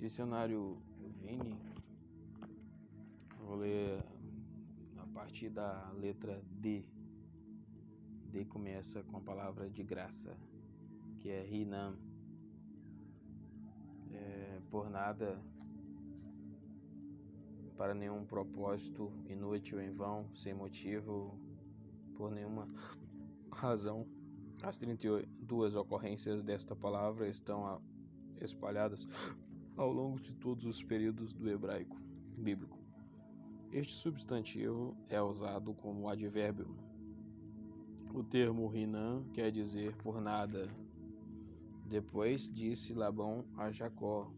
Dicionário Vini, vou ler a partir da letra D. D começa com a palavra de graça, que é Rinam. Por nada, para nenhum propósito, inútil, em vão, sem motivo, por nenhuma razão. As 32 ocorrências desta palavra estão espalhadas ao longo de todos os períodos do hebraico bíblico. Este substantivo é usado como advérbio. O termo Rinam quer dizer por nada. Depois disse Labão a Jacó: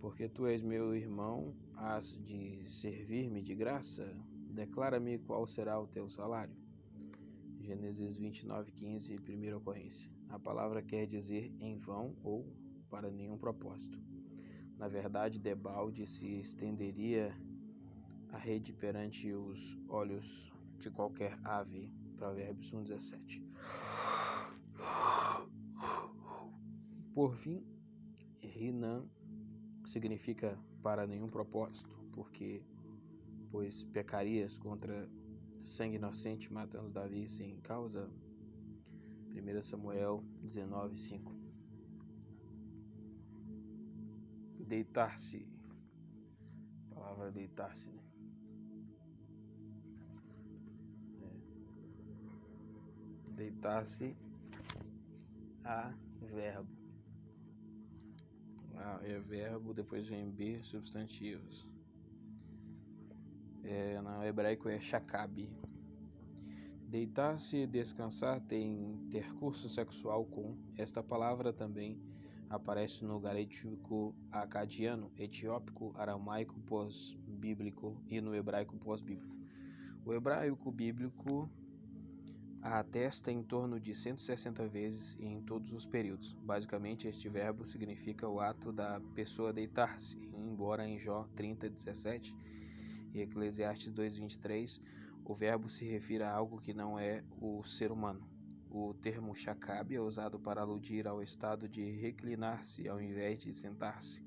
porque tu és meu irmão, has de servir-me de graça? Declara-me qual será o teu salário. Gênesis 29:15, primeira ocorrência. A palavra quer dizer em vão ou para nenhum propósito. Na verdade, debalde se estenderia a rede perante os olhos de qualquer ave. Provérbios 1:17. Por fim, Rinam significa para nenhum propósito, pois pecarias contra sangue inocente matando Davi sem causa. 1 Samuel 19:5. Deitar-se. A palavra deitar-se, né? Deitar-se a verbo. É verbo, depois vem B, substantivos. No hebraico é shakab. Deitar-se e descansar tem intercurso sexual com. Esta palavra também aparece no garético acadiano, etiópico, aramaico pós-bíblico e no hebraico pós-bíblico. O hebraico bíblico a atesta em torno de 160 vezes em todos os períodos. Basicamente, este verbo significa o ato da pessoa deitar-se, embora em Jó 30:17 e Eclesiastes 2:23 o verbo se refira a algo que não é o ser humano. O termo shakab é usado para aludir ao estado de reclinar-se ao invés de sentar-se,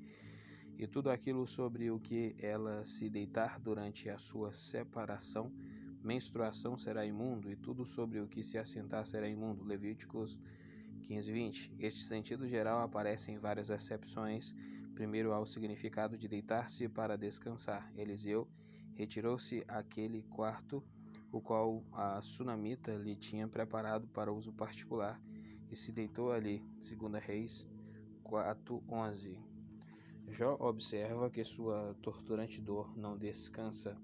e tudo aquilo sobre o que ela se deitar durante a sua separação, menstruação, será imundo, e tudo sobre o que se assentar será imundo. Levíticos 15:20. Este sentido geral aparece em várias acepções. Primeiro, ao significado de deitar-se para descansar. Eliseu retirou-se àquele quarto, o qual a sunamita lhe tinha preparado para uso particular, e se deitou ali. 2 Reis 4:11. Jó observa que sua torturante dor não descansa.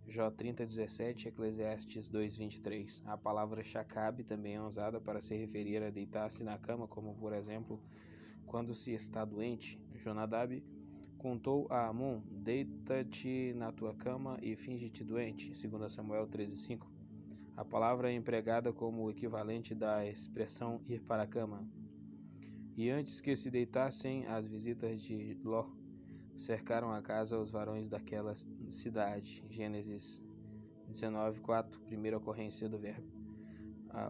Jó 30:17, Eclesiastes 2:23. A palavra shakab também é usada para se referir a deitar-se na cama, como por exemplo, quando se está doente. Jonadab contou a Amon: deita-te na tua cama e finge-te doente. 2 Samuel 13:5. A palavra é empregada como o equivalente da expressão ir para a cama. E antes que se deitassem, as visitas de Ló cercaram a casa os varões daquela cidade. Gênesis 19:4, primeira ocorrência do verbo.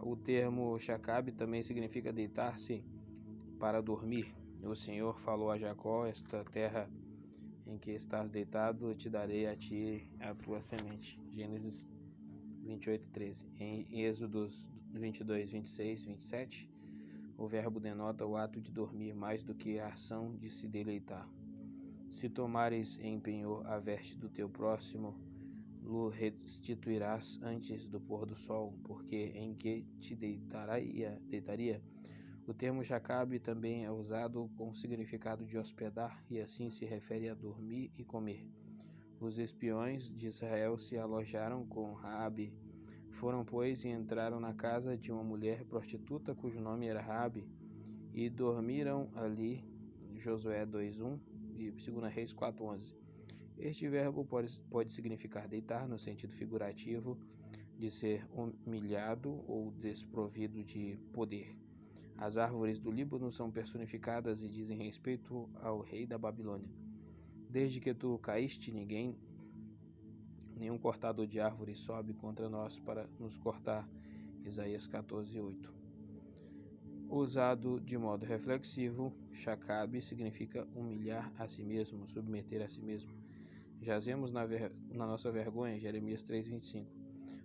O termo shakab também significa deitar-se para dormir. O Senhor falou a Jacó: esta terra em que estás deitado, te darei a ti a tua semente. Gênesis 28:13. Em Êxodos 22:26, 27, o verbo denota o ato de dormir mais do que a ação de se deleitar. Se tomares em penhor a veste do teu próximo, lo restituirás antes do pôr do sol, porque em que te deitaria. O termo shakab também é usado com o significado de hospedar, e assim se refere a dormir e comer. Os espiões de Israel se alojaram com Raabe. Foram, pois, e entraram na casa de uma mulher prostituta, cujo nome era Raabe, e dormiram ali. Josué 2:1 e 2 Reis 4:11. Este verbo pode significar deitar no sentido figurativo de ser humilhado ou desprovido de poder. As árvores do Líbano são personificadas e dizem respeito ao rei da Babilônia. Desde que tu caíste, nenhum cortador de árvores sobe contra nós para nos cortar. Isaías 14:8. Usado de modo reflexivo, Shakabe significa humilhar a si mesmo, submeter a si mesmo. Jazemos na nossa vergonha, Jeremias 3:25.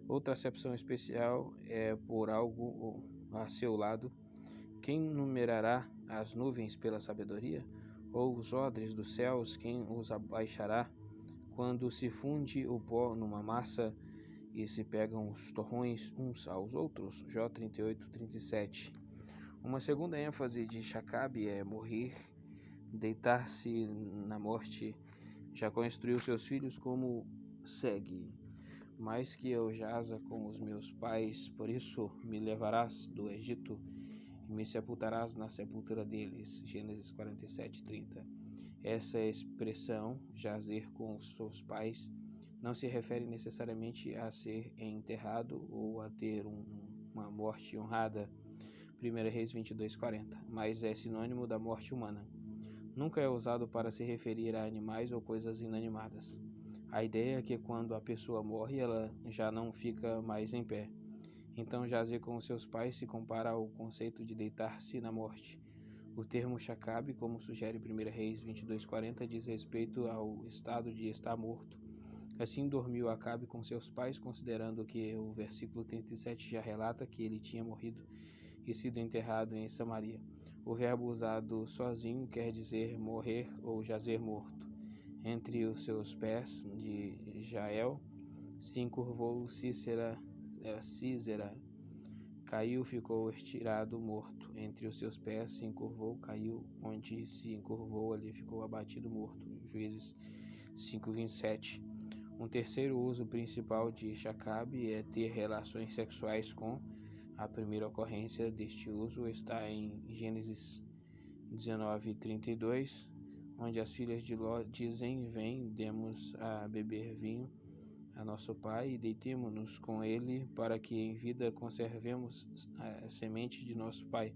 Outra acepção especial é por algo a seu lado. Quem numerará as nuvens pela sabedoria? Ou os odres dos céus, quem os abaixará? Quando se funde o pó numa massa e se pegam os torrões uns aos outros, Jó 38:37. Uma segunda ênfase de Shakabe é morrer, deitar-se na morte. Jacó instruiu seus filhos como segue: mais que eu jaza com os meus pais, por isso me levarás do Egito e me sepultarás na sepultura deles. Gênesis 47:30. Essa expressão, jazer com os seus pais, não se refere necessariamente a ser enterrado ou a ter uma morte honrada, 1 Reis 22:40, mas é sinônimo da morte humana. Nunca é usado para se referir a animais ou coisas inanimadas. A ideia é que quando a pessoa morre, ela já não fica mais em pé. Então, jazer com seus pais se compara ao conceito de deitar-se na morte. O termo Shakabe, como sugere 1 Reis 22:40, diz respeito ao estado de estar morto. Assim dormiu Acabe com seus pais, considerando que o versículo 37 já relata que ele tinha morrido e sido enterrado em Samaria. O verbo usado sozinho quer dizer morrer ou jazer morto. Entre os seus pés de Jael se encurvou Císera, caiu, ficou estirado, morto. Entre os seus pés se encurvou, caiu, onde se encurvou, ali ficou abatido, morto. Juízes 5:27. Um terceiro uso principal de Shakabe é ter relações sexuais com. A primeira ocorrência deste uso está em Gênesis 19:32, onde as filhas de Ló dizem: vem, demos a beber vinho a nosso pai e deitemo-nos com ele, para que em vida conservemos a semente de nosso pai.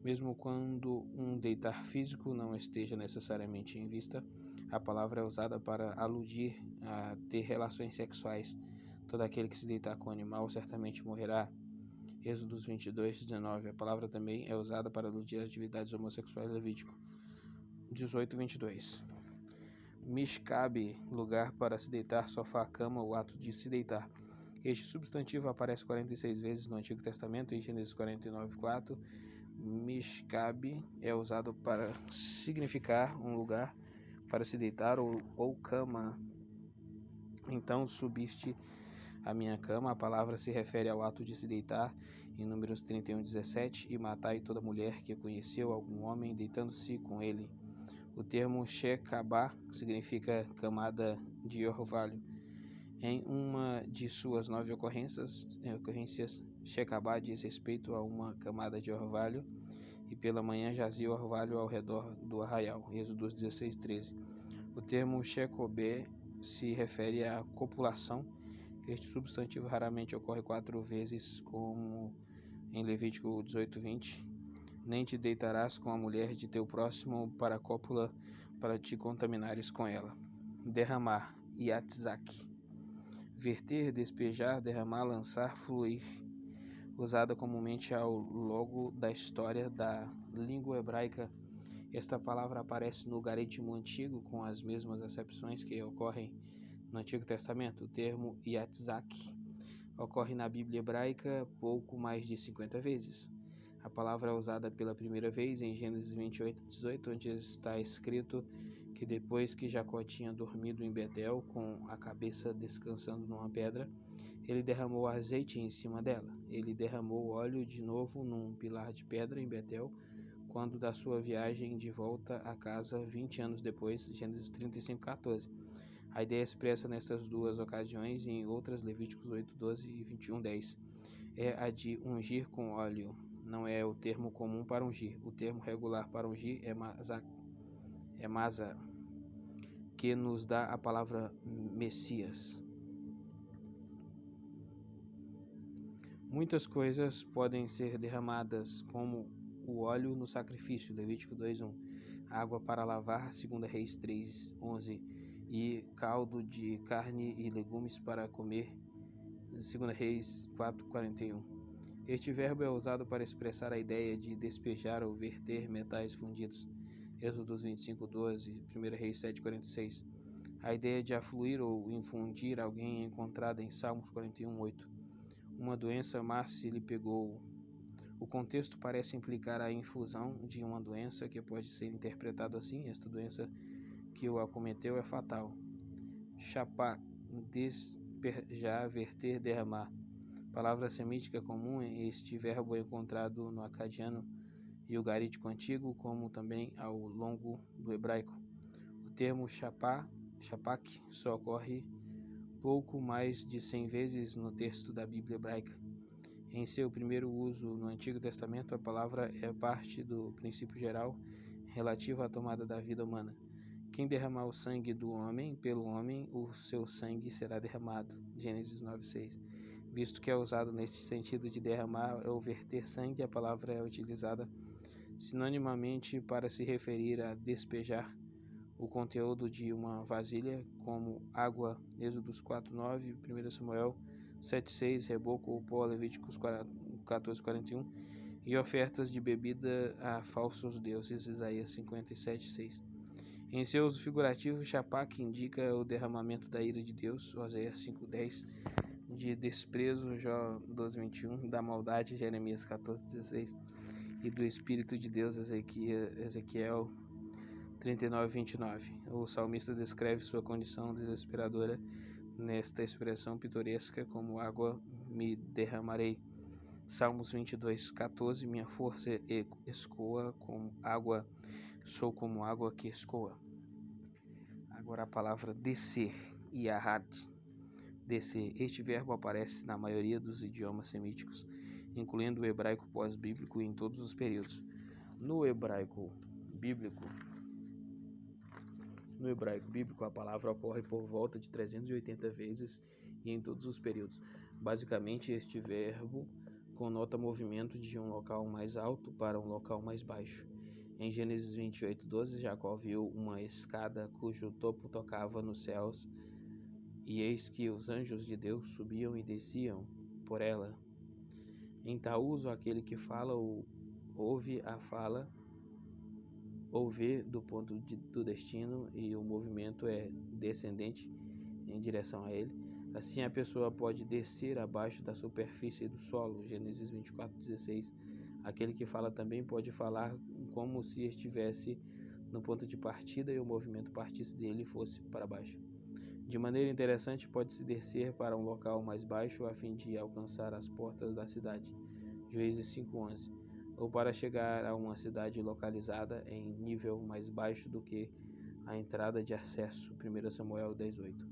Mesmo quando um deitar físico não esteja necessariamente em vista, a palavra é usada para aludir a ter relações sexuais. Todo aquele que se deitar com o animal certamente morrerá. Êxodos 22:19. A palavra também é usada para aludir a atividades homossexuais. Levítico 18:22. Mishkabe, lugar para se deitar, sofá, cama, o ato de se deitar. Este substantivo aparece 46 vezes no Antigo Testamento, em Gênesis 49:4. Mishkabe é usado para significar um lugar para se deitar ou cama. Então subiste a minha cama. A palavra se refere ao ato de se deitar, em Números 31:17, e matai toda mulher que conheceu algum homem deitando-se com ele. O termo Shekabá significa camada de orvalho. Em uma de suas 9 ocorrências, Shekabá diz respeito a uma camada de orvalho, e pela manhã jazia o orvalho ao redor do arraial. Êxodo 16:13. O termo Shekobé se refere à copulação. Este substantivo raramente ocorre 4 vezes, como em Levítico 18:20. Nem te deitarás com a mulher de teu próximo para a cópula, para te contaminares com ela. Derramar, Yatzak. Verter, despejar, derramar, lançar, fluir. Usada comumente ao longo da história da língua hebraica, esta palavra aparece no Ugarítico Antigo com as mesmas acepções que ocorrem no Antigo Testamento. O termo Yatzak ocorre na Bíblia hebraica pouco mais de 50 vezes. A palavra é usada pela primeira vez em Gênesis 28:18, onde está escrito que depois que Jacó tinha dormido em Betel, com a cabeça descansando numa pedra, ele derramou azeite em cima dela. Ele derramou óleo de novo num pilar de pedra em Betel, quando da sua viagem de volta a casa 20 anos depois, Gênesis 35:14. A ideia expressa nestas duas ocasiões e em outras, Levíticos 8:12 e 21:10, é a de ungir com óleo. Não é o termo comum para ungir. O termo regular para ungir é masa, que nos dá a palavra Messias. Muitas coisas podem ser derramadas, como o óleo no sacrifício, Levítico 2:1, água para lavar, 2 Reis 3:11, e caldo de carne e legumes para comer, 2 Reis 4:41. Este verbo é usado para expressar a ideia de despejar ou verter metais fundidos. Êxodo 25:12, 1 Reis 7:46. A ideia de afluir ou infundir alguém é encontrada em Salmos 41:8. Uma doença má se lhe pegou. O contexto parece implicar a infusão de uma doença que pode ser interpretado assim: esta doença que o acometeu é fatal. Chapá, despejar, verter, derramar. Palavra semítica comum, este verbo é encontrado no acadiano e ugarítico antigo, como também ao longo do hebraico. O termo chapak só ocorre pouco mais de 100 vezes no texto da Bíblia hebraica. Em seu primeiro uso no Antigo Testamento, a palavra é parte do princípio geral relativo à tomada da vida humana. Quem derramar o sangue do homem, pelo homem, o seu sangue será derramado. Gênesis 9:6. Visto que é usado neste sentido de derramar ou verter sangue, a palavra é utilizada sinonimamente para se referir a despejar o conteúdo de uma vasilha, como água, Êxodos 4:9, 1 Samuel 7:6, reboco ou pó, Levíticos 14:41, e ofertas de bebida a falsos deuses, Isaías 57:6. Em seu uso figurativo, chapak indica o derramamento da ira de Deus, Oséias 5:10, de desprezo, Jó 12:21, da maldade, Jeremias 14:16, e do Espírito de Deus, Ezequiel 39:29. O salmista descreve sua condição desesperadora nesta expressão pitoresca como água me derramarei. Salmos 22:14, minha força escoa como água, sou como água que escoa. Agora a palavra descer, yahat, descer. Este verbo aparece na maioria dos idiomas semíticos, incluindo o hebraico pós-bíblico em todos os períodos. No hebraico bíblico, a palavra ocorre por volta de 380 vezes e em todos os períodos. Basicamente, este verbo conota movimento de um local mais alto para um local mais baixo. Em Gênesis 28:12, Jacó viu uma escada cujo topo tocava nos céus, e eis que os anjos de Deus subiam e desciam por ela. Em tal uso, aquele que fala ou ouve a fala ou vê do ponto do destino, e o movimento é descendente em direção a ele. Assim, a pessoa pode descer abaixo da superfície do solo, Gênesis 24:16. Aquele que fala também pode falar como se estivesse no ponto de partida e o movimento partisse dele e fosse para baixo. De maneira interessante, pode-se descer para um local mais baixo a fim de alcançar as portas da cidade, Juízes 5:11, ou para chegar a uma cidade localizada em nível mais baixo do que a entrada de acesso, 1 Samuel 10:8.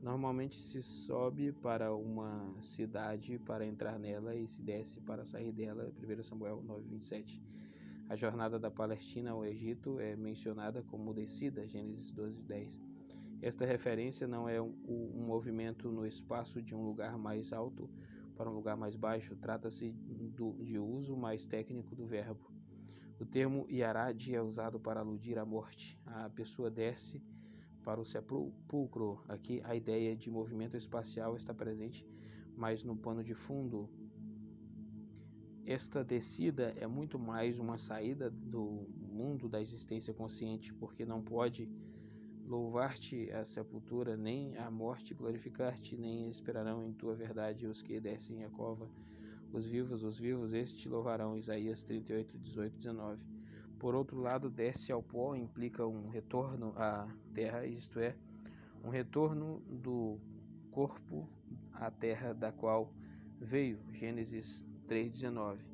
Normalmente se sobe para uma cidade para entrar nela e se desce para sair dela, 1 Samuel 9:27. A jornada da Palestina ao Egito é mencionada como descida, Gênesis 12:10. Esta referência não é um movimento no espaço de um lugar mais alto para um lugar mais baixo, trata-se de uso mais técnico do verbo. O termo Yarad é usado para aludir à morte. A pessoa desce para o sepulcro. Aqui a ideia de movimento espacial está presente, mas no pano de fundo. Esta descida é muito mais uma saída do mundo da existência consciente, porque não pode louvar-te a sepultura, nem a morte glorificar-te, nem esperarão em tua verdade os que descem a cova. Os vivos, estes te louvarão. Isaías 38:18-19. Por outro lado, desce ao pó implica um retorno à terra, isto é, um retorno do corpo à terra da qual veio. Gênesis 3:19.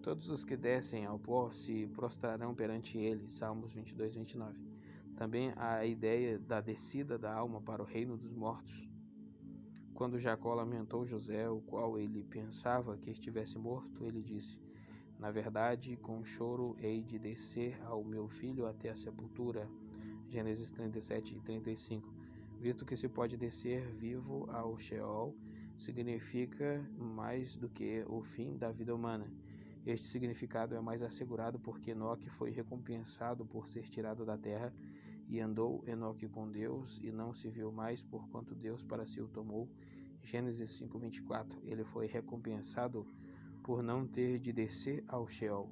Todos os que descem ao pó se prostrarão perante ele. Salmos 22:29. Também há a ideia da descida da alma para o reino dos mortos. Quando Jacó lamentou José, o qual ele pensava que estivesse morto, ele disse: na verdade, com choro hei de descer ao meu filho até a sepultura. Gênesis 37:35. Visto que se pode descer vivo ao Sheol, significa mais do que o fim da vida humana. Este significado é mais assegurado porque Enoque foi recompensado por ser tirado da terra, e andou Enoque com Deus, e não se viu mais, porquanto Deus para si o tomou. Gênesis 5:24. Ele foi recompensado por não ter de descer ao Sheol.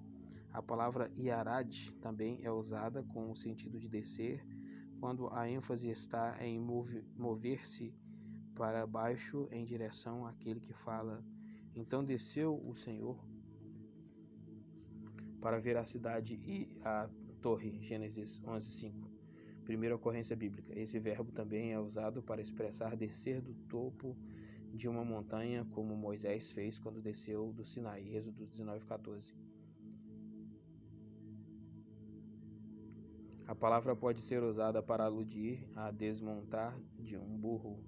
A palavra Yarad também é usada com o sentido de descer, quando a ênfase está em mover-se para baixo em direção àquele que fala. Então desceu o Senhor para ver a cidade e a torre. Gênesis 11:5. Primeira ocorrência bíblica. Esse verbo também é usado para expressar descer do topo de uma montanha, como Moisés fez quando desceu do Sinai. Êxodo 19:14. A palavra pode ser usada para aludir a desmontar de um burro.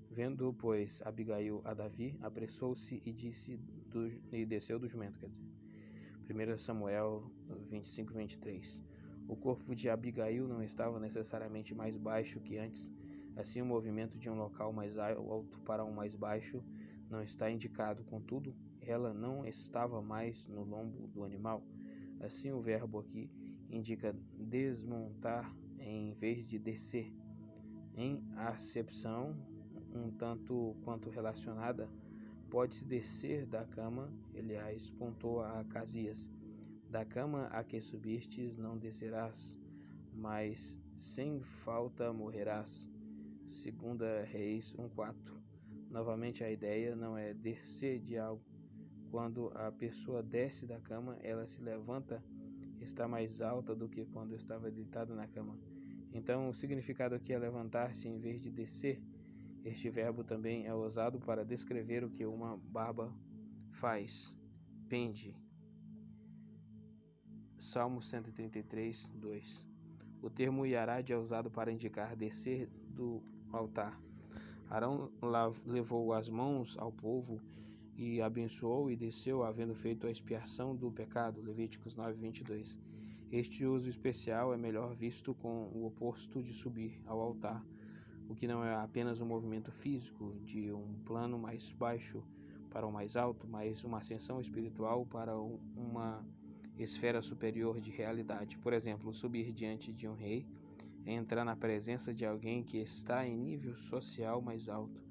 Vendo, pois, Abigail a Davi, apressou-se e desceu do jumento. 1 Samuel 25:23. O corpo de Abigail não estava necessariamente mais baixo que antes. Assim, o movimento de um local mais alto para um mais baixo não está indicado. Contudo, ela não estava mais no lombo do animal. Assim, o verbo aqui indica desmontar em vez de descer. Em acepção um tanto quanto relacionada, pode-se descer da cama, aliás, contou a Acasias. Da cama a que subistes não descerás, mas sem falta morrerás. 2 Reis 1:4. Novamente, a ideia não é descer de algo. Quando a pessoa desce da cama, ela se levanta, está mais alta do que quando estava deitada na cama. Então, o significado aqui é levantar-se em vez de descer. Este verbo também é usado para descrever o que uma barba faz. Pende. Salmo 133:2. O termo Yarad é usado para indicar descer do altar. Arão levou as mãos ao povo e abençoou e desceu, havendo feito a expiação do pecado. Levíticos 9:22. Este uso especial é melhor visto com o oposto de subir ao altar, o que não é apenas um movimento físico de um plano mais baixo para o mais alto, mas uma ascensão espiritual para uma esfera superior de realidade. Por exemplo, subir diante de um rei é entrar na presença de alguém que está em nível social mais alto.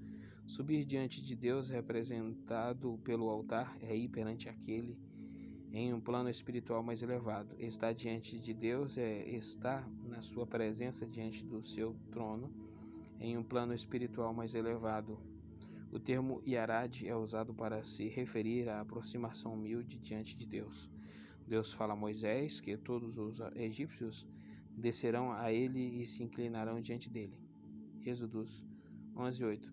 Subir diante de Deus, representado pelo altar, é ir perante aquele em um plano espiritual mais elevado. Estar diante de Deus é estar na sua presença diante do seu trono, em um plano espiritual mais elevado. O termo Yarad é usado para se referir à aproximação humilde diante de Deus. Deus fala a Moisés que todos os egípcios descerão a ele e se inclinarão diante dele. Êxodos 11:8.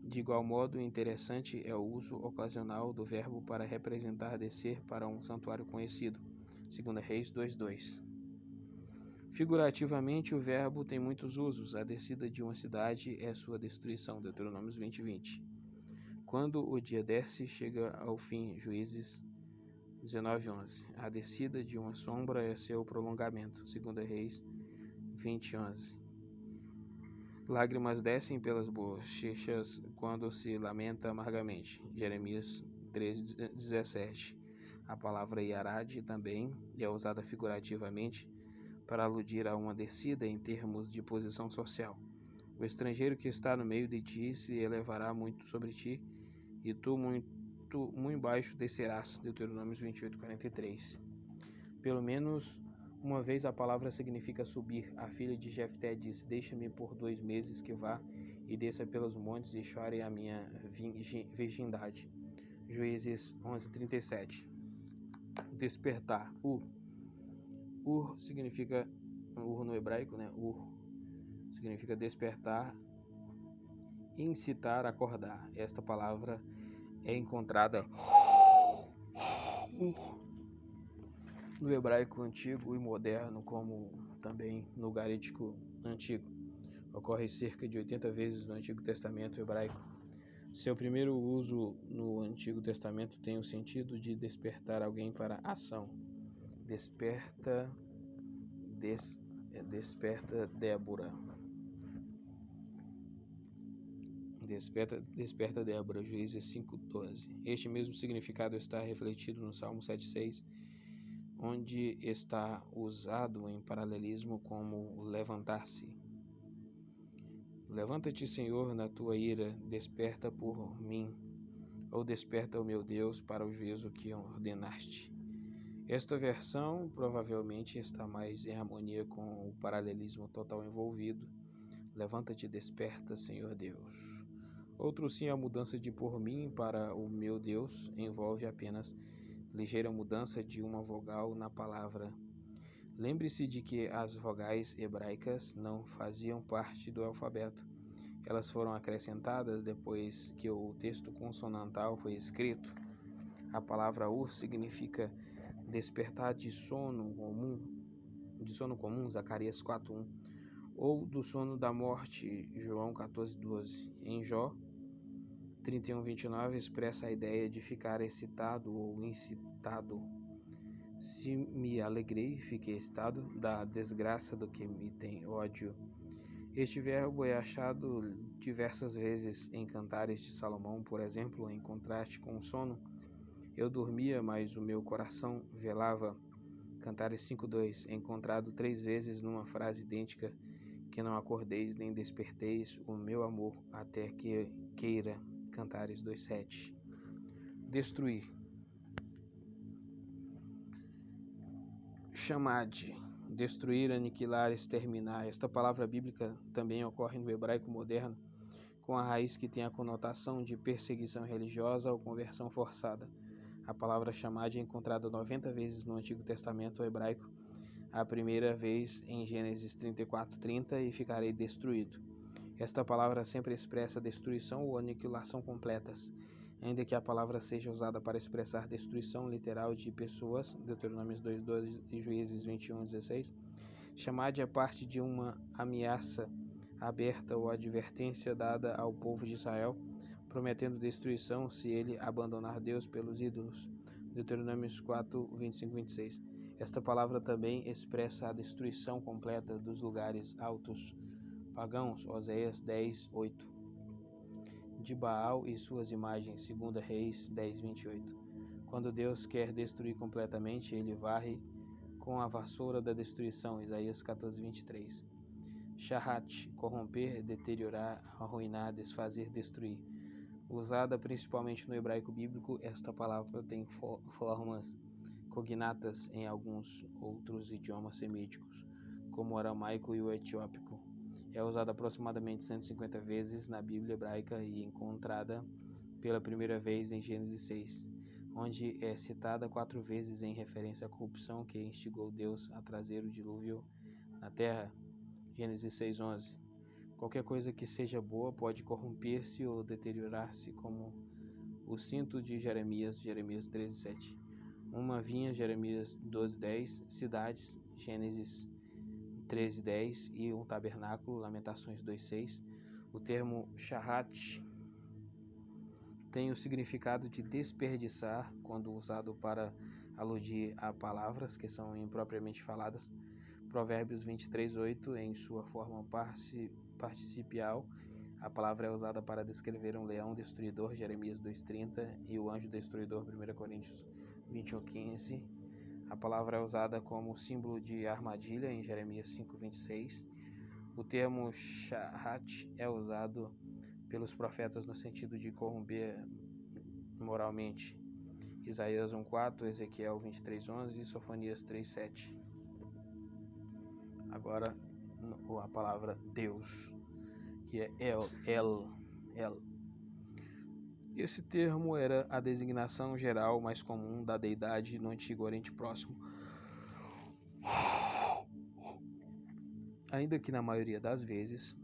De igual modo, interessante é o uso ocasional do verbo para representar descer para um santuário conhecido. 2 Reis 2:2. Figurativamente, o verbo tem muitos usos. A descida de uma cidade é sua destruição. Deuteronômios 20:20. Quando o dia desce, chega ao fim. Juízes 19:11. A descida de uma sombra é seu prolongamento. 2 Reis 20:11. Lágrimas descem pelas bochechas quando se lamenta amargamente. Jeremias 13:17. A palavra Yarad também é usada figurativamente para aludir a uma descida em termos de posição social. O estrangeiro que está no meio de ti se elevará muito sobre ti, e tu muito embaixo descerás. Deuteronômios 28:43. Pelo menos uma vez a palavra significa subir. A filha de Jefté disse: deixa-me por 2 meses que vá e desça pelos montes e chore a minha virgindade. Juízes 11:37. Despertar. Significa, no hebraico, significa despertar, incitar, acordar. Esta palavra é encontrada no hebraico antigo e moderno, como também no garítico antigo. Ocorre cerca de 80 vezes no Antigo Testamento hebraico. Seu primeiro uso no Antigo Testamento tem o sentido de despertar alguém para ação. Desperta Débora. Desperta Débora, Juízes 5:12. Este mesmo significado está refletido no Salmo 7:6, onde está usado em paralelismo como levantar-se. Levanta-te, Senhor, na tua ira, desperta por mim. ou desperta, ó meu Deus, para o juízo que ordenaste. Esta versão provavelmente está mais em harmonia com o paralelismo total envolvido. Levanta-te e desperta, Senhor Deus. Outro sim, a mudança de por mim para o meu Deus envolve apenas ligeira mudança de uma vogal na palavra. Lembre-se de que as vogais hebraicas não faziam parte do alfabeto. Elas foram acrescentadas depois que o texto consonantal foi escrito. A palavra ur significa despertar de sono comum, Zacarias 4:1, ou do sono da morte, João 14:12. Em Jó 31:29 expressa a ideia de ficar excitado ou incitado. Se me alegrei, fiquei excitado da desgraça do que me tem ódio. Este verbo é achado diversas vezes em Cantares de Salomão, por exemplo, em contraste com o sono. Eu dormia, mas o meu coração velava. Cantares 5:2, encontrado 3 vezes numa frase idêntica, que não acordeis nem desperteis o meu amor até que queira. Cantares 2:7. Destruir. Chamade. Destruir, aniquilar, exterminar. Esta palavra bíblica também ocorre no hebraico moderno, com a raiz que tem a conotação de perseguição religiosa ou conversão forçada. A palavra chamade é encontrada 90 vezes no Antigo Testamento hebraico, a primeira vez em Gênesis 34:30, e ficarei destruído. Esta palavra sempre expressa destruição ou aniquilação completas, ainda que a palavra seja usada para expressar destruição literal de pessoas, Deuteronômio 2:12 e Juízes 21:16. Chamade é parte de uma ameaça aberta ou advertência dada ao povo de Israel, prometendo destruição se ele abandonar Deus pelos ídolos, Deuteronômio 4:25-26. Esta palavra também expressa a destruição completa dos lugares altos pagãos, Oséias 10:8. De Baal e suas imagens, 2 Reis 10:28. Quando Deus quer destruir completamente, ele varre com a vassoura da destruição, Isaías 14:23. Shahat, corromper, deteriorar, arruinar, desfazer, destruir. Usada principalmente no hebraico bíblico, esta palavra tem formas cognatas em alguns outros idiomas semíticos, como o aramaico e o etiópico. É usada aproximadamente 150 vezes na Bíblia hebraica e encontrada pela primeira vez em Gênesis 6, onde é citada 4 vezes em referência à corrupção que instigou Deus a trazer o dilúvio na terra, Gênesis 6:11. Qualquer coisa que seja boa pode corromper-se ou deteriorar-se, como o cinto de Jeremias, Jeremias 13:7. Uma vinha, Jeremias 12:10, cidades, Gênesis 13:10, e um tabernáculo, Lamentações 2:6. O termo shahat tem o significado de desperdiçar, quando usado para aludir a palavras que são impropriamente faladas. Provérbios 23:8, em sua forma participial, a palavra é usada para descrever um leão destruidor, Jeremias 2:30, e o anjo destruidor, 1 Coríntios 21:15. A palavra é usada como símbolo de armadilha em Jeremias 5:26. O termo shahat é usado pelos profetas no sentido de corromper moralmente, Isaías 1:4, Ezequiel 23:11 e Sofonias 3:7. Agora a palavra Deus, que é El. Esse termo era a designação geral mais comum da deidade no Antigo Oriente Próximo, ainda que na maioria das vezes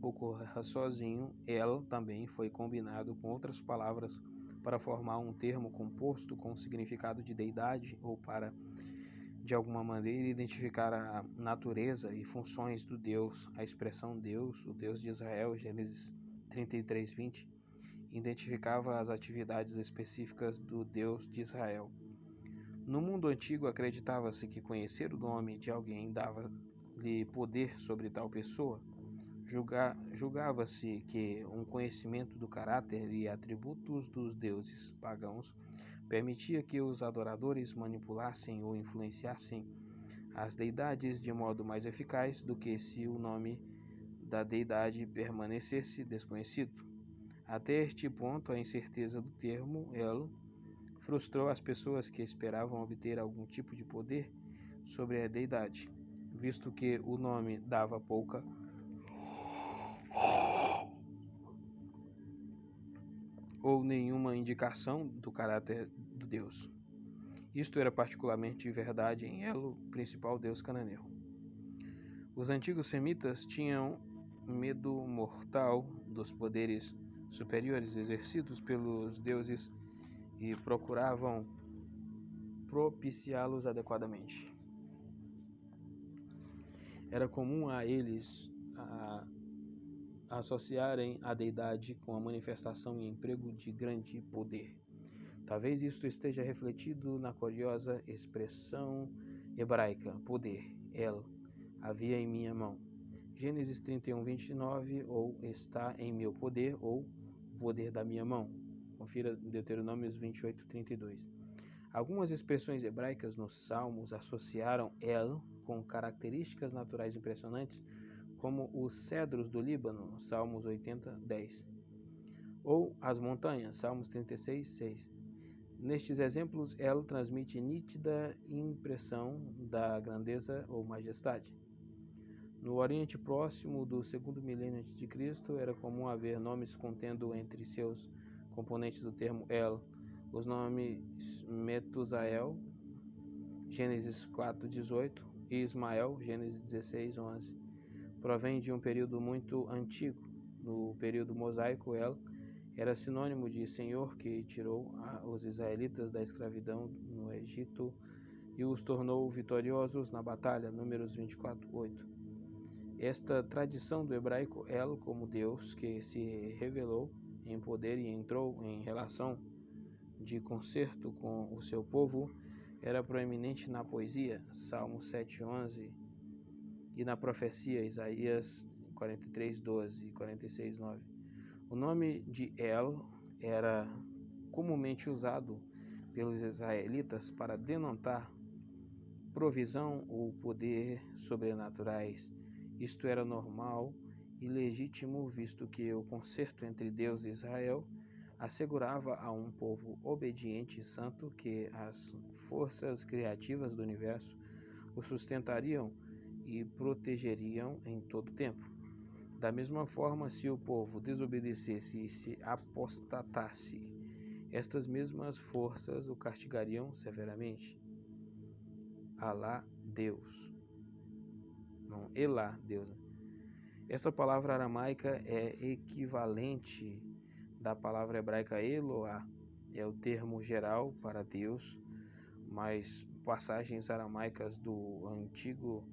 ocorra sozinho. El também foi combinado com outras palavras para formar um termo composto com significado de deidade, ou para, de alguma maneira, identificar a natureza e funções do Deus. A expressão Deus, o Deus de Israel, Gênesis 33:20, identificava as atividades específicas do Deus de Israel. No mundo antigo, acreditava-se que conhecer o nome de alguém dava-lhe poder sobre tal pessoa. Julgava-se que um conhecimento do caráter e atributos dos deuses pagãos permitia que os adoradores manipulassem ou influenciassem as deidades de modo mais eficaz do que se o nome da deidade permanecesse desconhecido. Até este ponto, a incerteza do termo El frustrou as pessoas que esperavam obter algum tipo de poder sobre a deidade, visto que o nome dava pouca ou nenhuma indicação do caráter do Deus. Isto era particularmente verdade em El, o principal deus cananeu. Os antigos semitas tinham medo mortal dos poderes superiores exercidos pelos deuses e procuravam propiciá-los adequadamente. Era comum a eles associarem a deidade com a manifestação e emprego de grande poder. Talvez isto esteja refletido na curiosa expressão hebraica, poder, El, havia em minha mão. Gênesis 31, 29, ou está em meu poder, ou o poder da minha mão. Confira Deuteronômios 28, 32. Algumas expressões hebraicas nos Salmos associaram El com características naturais impressionantes, como os cedros do Líbano, Salmos 80, 10, ou as montanhas, Salmos 36, 6. Nestes exemplos, El transmite nítida impressão da grandeza ou majestade. No Oriente Próximo do segundo milênio a.C., era comum haver nomes contendo entre seus componentes o termo El. Os nomes Metusael, Gênesis 4, 18, e Ismael, Gênesis 16, 11, provêm de um período muito antigo. No período mosaico, El era sinônimo de Senhor que tirou os israelitas da escravidão no Egito e os tornou vitoriosos na batalha, Números 24, 8. Esta tradição do hebraico El como Deus que se revelou em poder e entrou em relação de concerto com o seu povo era proeminente na poesia, Salmo 7:11, e na profecia, Isaías 43:12 e 46:9. O nome de El era comumente usado pelos israelitas para denotar provisão ou poder sobrenaturais. Isto era normal e legítimo, visto que o concerto entre Deus e Israel assegurava a um povo obediente e santo que as forças criativas do universo o sustentariam e protegeriam em todo tempo. Da mesma forma, se o povo desobedecesse e se apostatasse, estas mesmas forças o castigariam severamente. Alá, Deus. Não, Elá, Deus. Esta palavra aramaica é equivalente da palavra hebraica Eloá. É o termo geral para Deus, mas passagens aramaicas do Antigo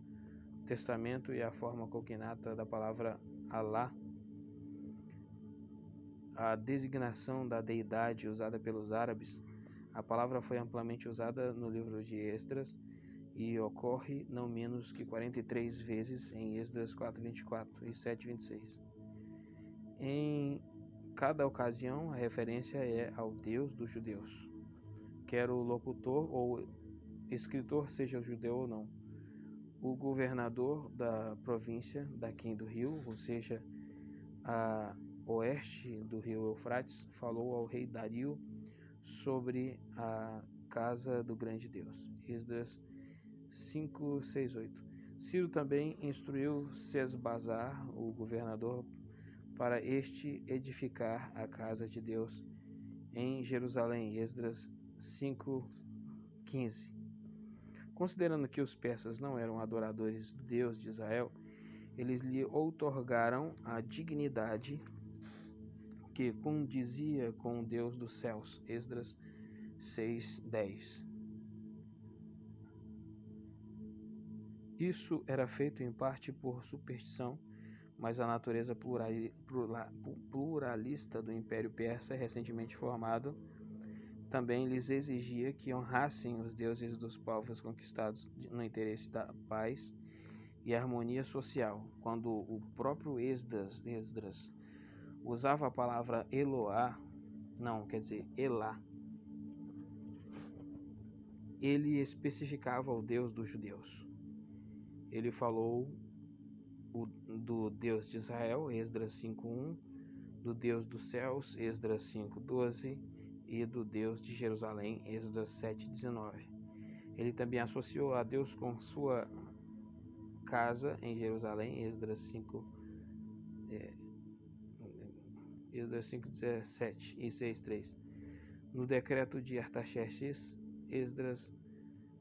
Testamento e a forma cognata da palavra Alá, a designação da deidade usada pelos árabes. A palavra foi amplamente usada no livro de Esdras e ocorre não menos que 43 vezes em Esdras 4:24 e 7:26. Em cada ocasião, a referência é ao Deus dos judeus, quer o locutor ou escritor seja judeu ou não. O governador da província daqui do rio, ou seja, a oeste do rio Eufrates, falou ao rei Dario sobre a casa do grande Deus. Esdras 5, 6, 8. Ciro também instruiu Sesbazar, o governador, para este edificar a casa de Deus em Jerusalém. Esdras 5, 15. Considerando que os persas não eram adoradores do Deus de Israel, eles lhe outorgaram a dignidade que condizia com o Deus dos céus. Esdras 6:10. Isso era feito em parte por superstição, mas a natureza pluralista do Império Persa, recentemente formado, também lhes exigia que honrassem os deuses dos povos conquistados no interesse da paz e harmonia social. Quando o próprio Esdras usava a palavra Elá, ele especificava o Deus dos judeus. Ele falou do Deus de Israel, Esdras 5:1, do Deus dos céus, Esdras 5:12, e do Deus de Jerusalém, Esdras 7:19. Ele também associou a Deus com sua casa em Jerusalém, Esdras 5:17 e 6:3. No decreto de Artaxerxes, Esdras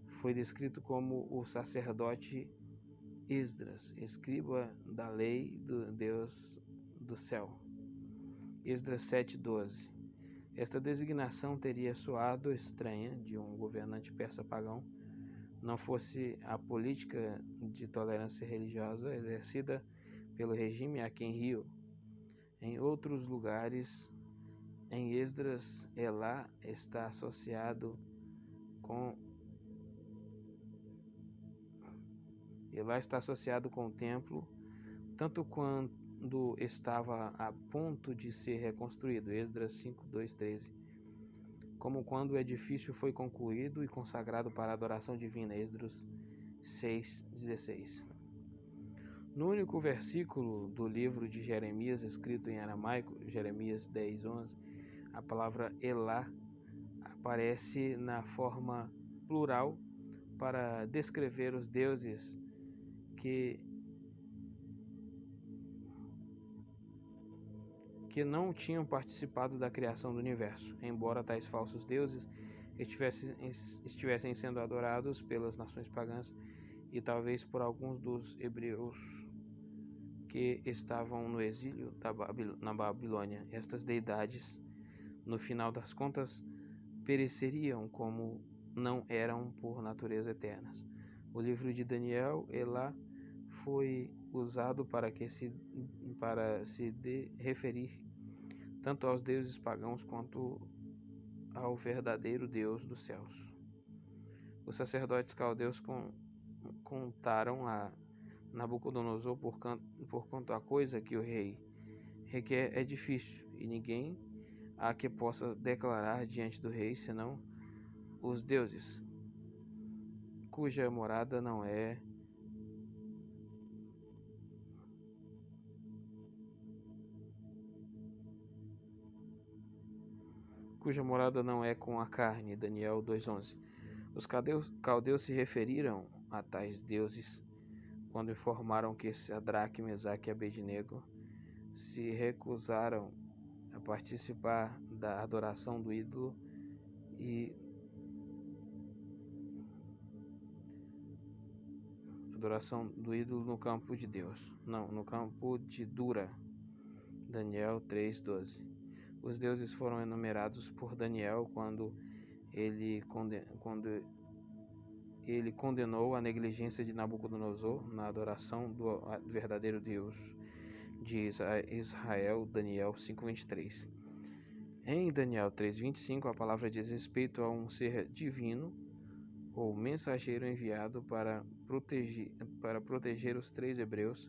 foi descrito como o sacerdote Esdras, escriba da lei do Deus do céu. Esdras 7:12. Esta designação teria soado estranha de um governante persa pagão, não fosse a política de tolerância religiosa exercida pelo regime aqui em Rio. Em outros lugares, em Esdras, Elá está associado com o templo, tanto quando estava a ponto de ser reconstruído, Esdras 5:2-13, como quando o edifício foi concluído e consagrado para a adoração divina, Esdras 6:16. No único versículo do livro de Jeremias escrito em aramaico, Jeremias 10:11, a palavra Elá aparece na forma plural para descrever os deuses que não tinham participado da criação do universo, embora tais falsos deuses estivessem sendo adorados pelas nações pagãs e talvez por alguns dos hebreus que estavam no exílio na Babilônia. Estas deidades, no final das contas, pereceriam como não eram por natureza eternas. O livro de Daniel, Elá, foi usado para se referir tanto aos deuses pagãos quanto ao verdadeiro Deus dos céus. Os sacerdotes caldeus contaram a Nabucodonosor por quanto a coisa que o rei requer é difícil, e ninguém há que possa declarar diante do rei senão os deuses, cuja morada não é com a carne, Daniel 2:11. Os caldeus se referiram a tais deuses quando informaram que Sadraque, Mesaque e Abednego se recusaram a participar da adoração do ídolo e no campo de Deus, no campo de Dura, Daniel 3:12. Os deuses foram enumerados por Daniel quando ele condenou a negligência de Nabucodonosor na adoração do verdadeiro Deus de Israel, Daniel 5:23. Em Daniel 3:25, a palavra diz respeito a um ser divino ou mensageiro enviado para proteger os 3 hebreus,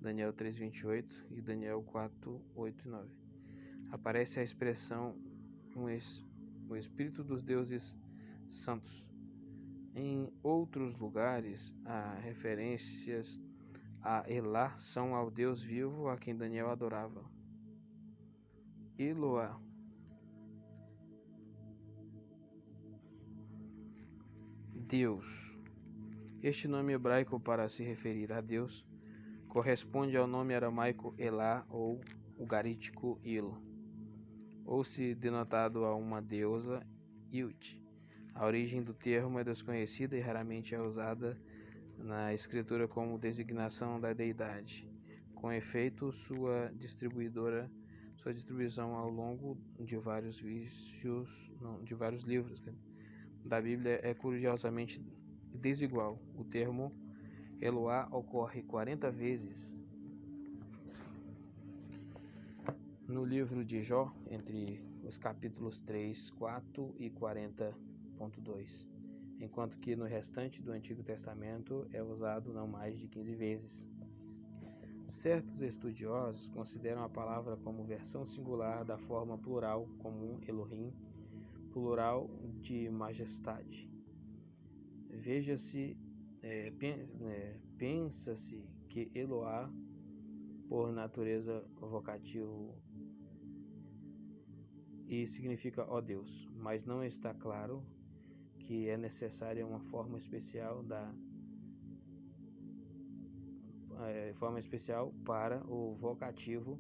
Daniel 3:28 e Daniel 4:8-9. Aparece a expressão o Espírito dos deuses santos. Em outros lugares, as referências a Elá são ao Deus vivo a quem Daniel adorava. Eloá. Deus. Este nome hebraico para se referir a Deus corresponde ao nome aramaico Elá ou ugarítico Il, ou se denotado a uma deusa Yud. A origem do termo é desconhecida e raramente é usada na escritura como designação da deidade. Com efeito, sua distribuição ao longo de vários livros da Bíblia é curiosamente desigual. O termo Eloá ocorre 40 vezes no livro de Jó, entre os capítulos 3, 4 e 40.2, enquanto que no restante do Antigo Testamento é usado não mais de 15 vezes. Certos estudiosos consideram a palavra como versão singular da forma plural comum Elohim, plural de majestade. Pensa-se que Eloá, por natureza vocativo e significa ó Deus, mas não está claro que é necessária uma forma especial para o vocativo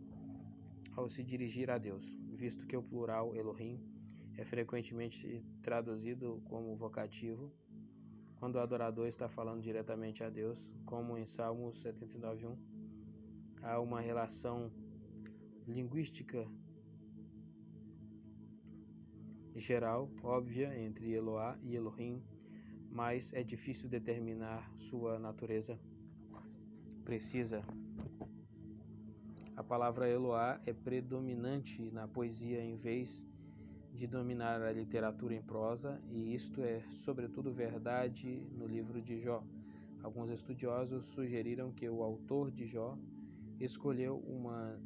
ao se dirigir a Deus, visto que o plural Elohim é frequentemente traduzido como vocativo quando o adorador está falando diretamente a Deus, como em Salmos 79:1. Há uma relação linguística geral, óbvia, entre Eloá e Elohim, mas é difícil determinar sua natureza precisa. A palavra Eloá é predominante na poesia em vez de dominar a literatura em prosa, e isto é sobretudo verdade no livro de Jó. Alguns estudiosos sugeriram que o autor de Jó escolheu uma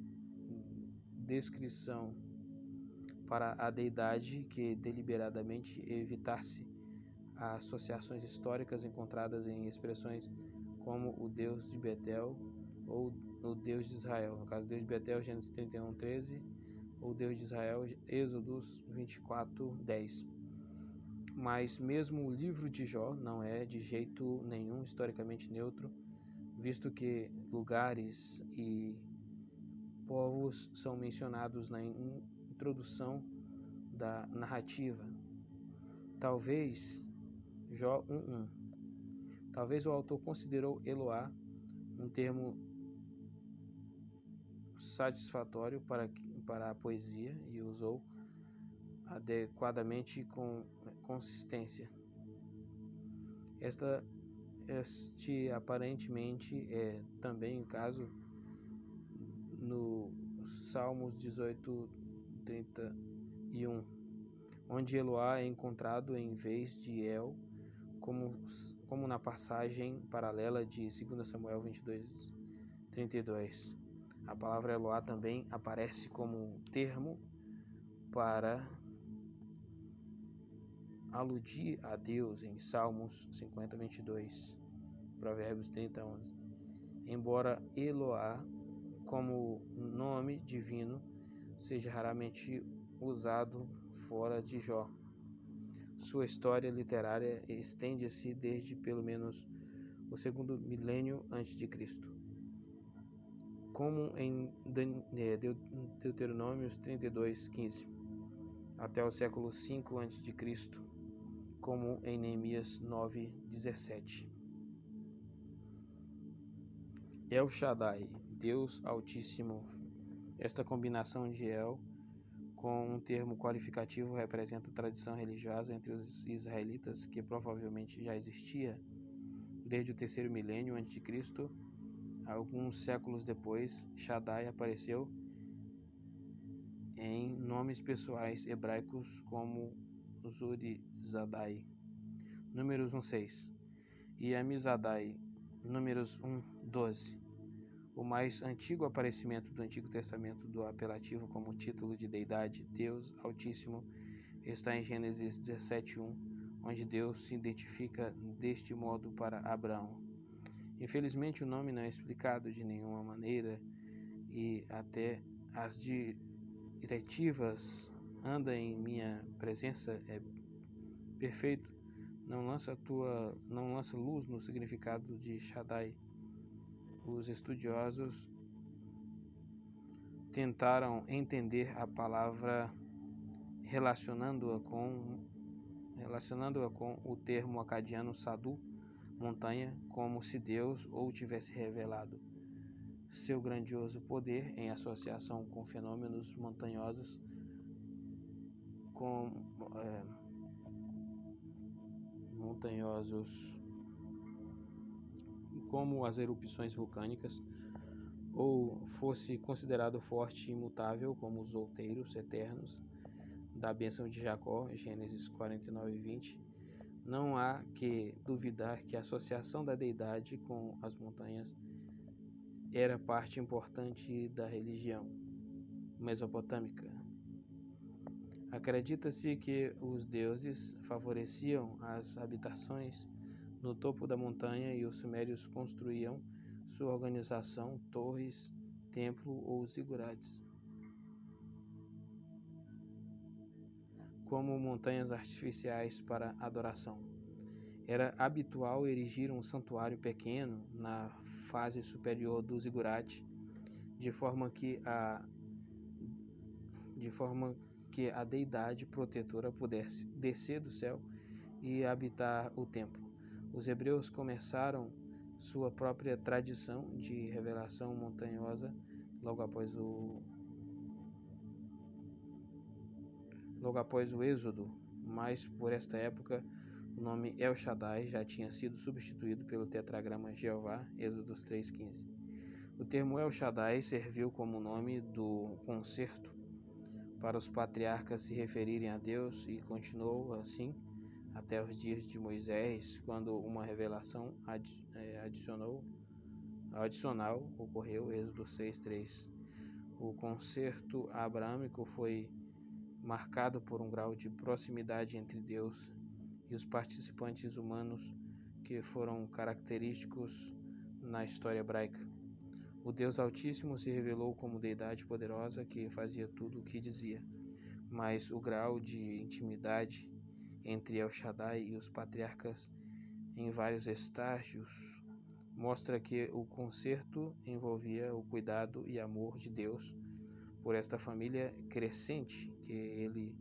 descrição para a deidade que deliberadamente evitasse associações históricas encontradas em expressões como o Deus de Betel ou o Deus de Israel. No caso, Deus de Betel, Gênesis 31:13, ou Deus de Israel, Êxodos 24:10. Mas mesmo o livro de Jó não é de jeito nenhum historicamente neutro, visto que lugares e povos são mencionados na introdução da narrativa. Talvez Jó 1:1. Talvez o autor considerou Eloá um termo satisfatório para a poesia e usou adequadamente com consistência. Este aparentemente é também o caso no Salmos 18:31, onde Eloá é encontrado em vez de El, como na passagem paralela de 2 Samuel 22:32. A palavra Eloá também aparece como termo para aludir a Deus em Salmos 50:22, Provérbios 30:11. Embora Eloá, como nome divino, seja raramente usado fora de Jó, sua história literária estende-se desde pelo menos o segundo milênio antes de Cristo, como em Deuteronômios 32:15, até o século V a.C., como em Neemias 9:17. El Shaddai, Deus Altíssimo. Esta combinação de El com um termo qualificativo representa a tradição religiosa entre os israelitas que provavelmente já existia desde o terceiro milênio antes de Cristo. Alguns séculos depois, Shaddai apareceu em nomes pessoais hebraicos como Zurizadai, Números 1:6, e Amizadai, Números 1:12. O mais antigo aparecimento do Antigo Testamento do apelativo como título de deidade, Deus Altíssimo, está em Gênesis 17:1, onde Deus se identifica deste modo para Abraão. Infelizmente, o nome não é explicado de nenhuma maneira e até as diretivas "anda em minha presença" é perfeito, não lança luz no significado de Shaddai. Os estudiosos tentaram entender a palavra relacionando-a com o termo acadiano Sadu, montanha, como se Deus ou tivesse revelado seu grandioso poder em associação com fenômenos montanhosos como as erupções vulcânicas, ou fosse considerado forte e imutável como os outeiros eternos da bênção de Jacó, Gênesis 49:20. Não há que duvidar que a associação da deidade com as montanhas era parte importante da religião mesopotâmica. Acredita-se que os deuses favoreciam as habitações no topo da montanha e os sumérios construíam sua organização, torres, templo ou zigurates. como montanhas artificiais para adoração. Era habitual erigir um santuário pequeno na fase superior do zigurate, de forma que a deidade protetora pudesse descer do céu e habitar o templo. Os hebreus começaram sua própria tradição de revelação montanhosa logo após o Êxodo, mas por esta época o nome El Shaddai já tinha sido substituído pelo tetragrama Jeová, Êxodo 3:15. O termo El Shaddai serviu como nome do concerto para os patriarcas se referirem a Deus e continuou assim até os dias de Moisés, quando uma revelação adicional ocorreu, Êxodo 6:3. O concerto abrâmico foi marcado por um grau de proximidade entre Deus e os participantes humanos que foram característicos na história hebraica. O Deus Altíssimo se revelou como deidade poderosa que fazia tudo o que dizia, mas o grau de intimidade entre El Shaddai e os patriarcas em vários estágios mostra que o concerto envolvia o cuidado e amor de Deus por esta família crescente que ele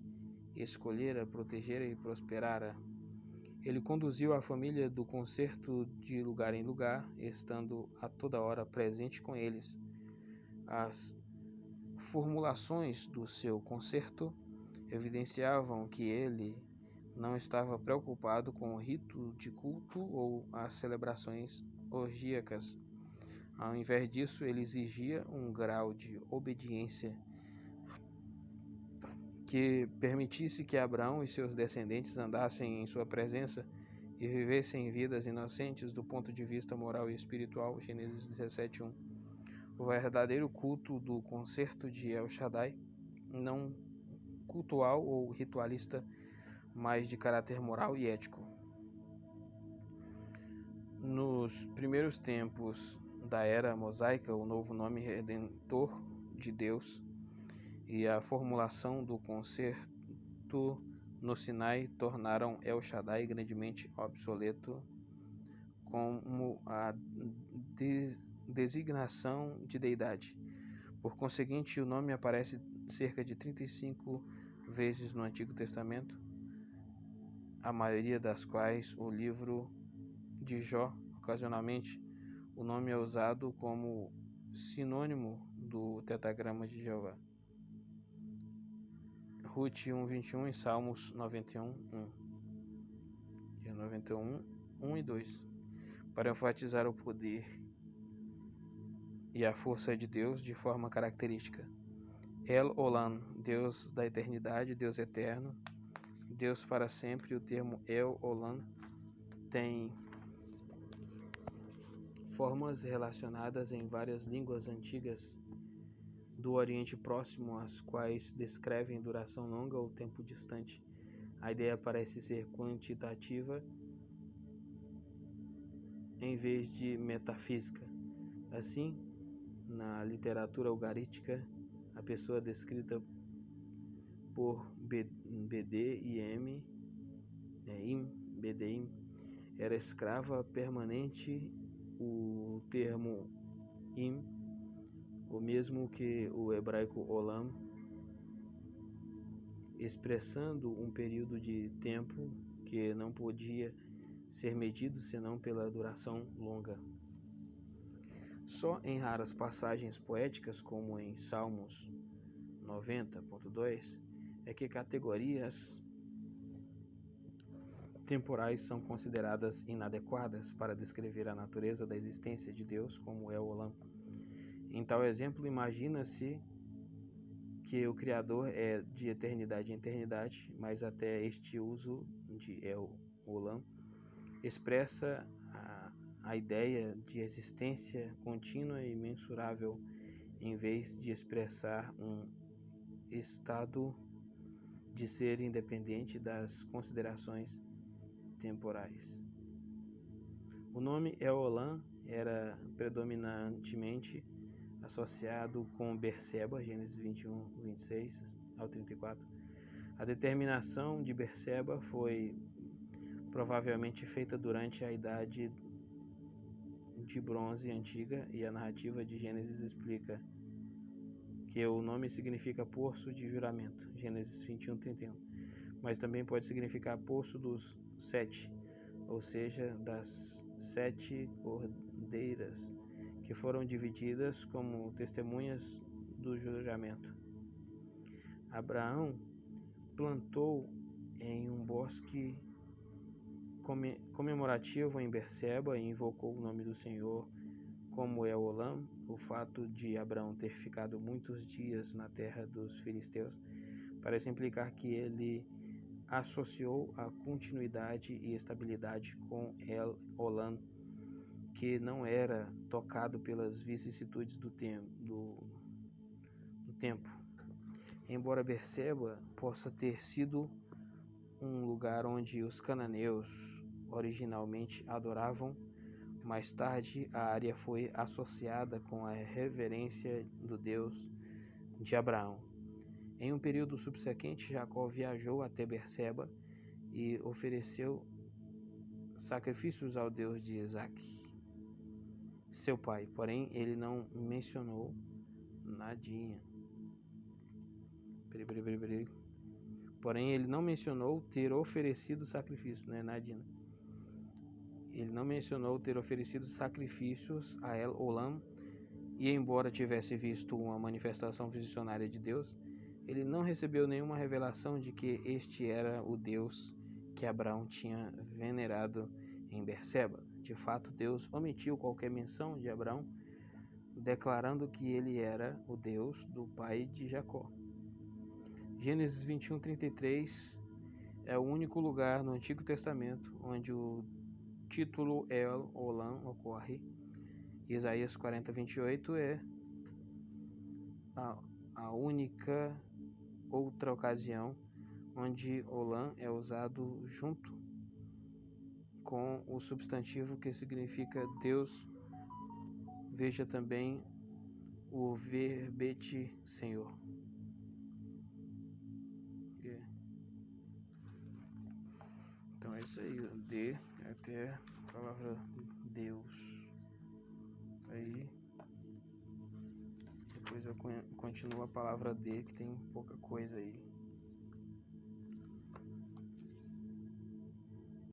escolhera, protegera e prosperara. Ele conduziu a família do concerto de lugar em lugar, estando a toda hora presente com eles. As formulações do seu concerto evidenciavam que ele não estava preocupado com o rito de culto ou as celebrações orgíacas. Ao invés disso, ele exigia um grau de obediência que permitisse que Abraão e seus descendentes andassem em sua presença e vivessem vidas inocentes do ponto de vista moral e espiritual. Gênesis 17:1. O verdadeiro culto do concerto de El Shaddai, não cultual ou ritualista, mas de caráter moral e ético. Nos primeiros tempos da era mosaica, o novo nome redentor de Deus e a formulação do concerto no Sinai tornaram El Shaddai grandemente obsoleto como a designação de deidade. Por conseguinte, o nome aparece cerca de 35 vezes no Antigo Testamento, a maioria das quais o livro de Jó. Ocasionalmente, o nome é usado como sinônimo do tetragrama de Jeová. Ruth 1:21 e Salmos 91:1. 91:1 e 2. Para enfatizar o poder e a força de Deus de forma característica. El Olam, Deus da eternidade, Deus eterno, Deus para sempre. O termo El Olam tem formas relacionadas em várias línguas antigas do Oriente Próximo, as quais descrevem duração longa ou tempo distante. A ideia parece ser quantitativa em vez de metafísica. Assim, na literatura ugarítica, a pessoa descrita por BDIM era escrava permanente. O termo im, o mesmo que o hebraico olam, expressando um período de tempo que não podia ser medido senão pela duração longa. Só em raras passagens poéticas, como em Salmos 90.2, é que categorias temporais são consideradas inadequadas para descrever a natureza da existência de Deus, como é o Olam. Em tal exemplo, imagina-se que o Criador é de eternidade em eternidade, mas até este uso de El Olam expressa a ideia de existência contínua e mensurável, em vez de expressar um estado de ser independente das considerações temporais. O nome El Olam era predominantemente associado com Berseba, Gênesis 21:26 ao 34. A determinação de Berseba foi provavelmente feita durante a Idade de Bronze Antiga, e a narrativa de Gênesis explica que o nome significa poço de juramento, Gênesis 21:31, mas também pode significar poço dos sete, ou seja, das 7 cordeiras que foram divididas como testemunhas do juramento. Abraão plantou em um bosque comemorativo em Berseba e invocou o nome do Senhor como El-Olam. O fato de Abraão ter ficado muitos dias na terra dos filisteus parece implicar que ele associou a continuidade e estabilidade com El-Olam, que não era tocado pelas vicissitudes do tempo. Embora Berseba possa ter sido um lugar onde os cananeus originalmente adoravam, mais tarde a área foi associada com a reverência do Deus de Abraão. Em um período subsequente, Jacó viajou até Berseba e ofereceu sacrifícios ao Deus de Isaac, seu pai, porém ele não mencionou nadinha. Porém, ele não mencionou ter oferecido sacrifícios, né, Nadina? Ele não mencionou ter oferecido sacrifícios a El-Olam, e embora tivesse visto uma manifestação visionária de Deus, ele não recebeu nenhuma revelação de que este era o Deus que Abraão tinha venerado em Berseba. De fato, Deus omitiu qualquer menção de Abraão, declarando que ele era o Deus do pai de Jacó. Gênesis 21:33 é o único lugar no Antigo Testamento onde o título El-Olam ocorre. Isaías 40:28 é a única outra ocasião onde Olam é usado junto com o substantivo que significa Deus. Veja também o verbete Senhor. Então é isso aí, D até a palavra Deus. Aí depois eu continuo a palavra D, que tem pouca coisa aí.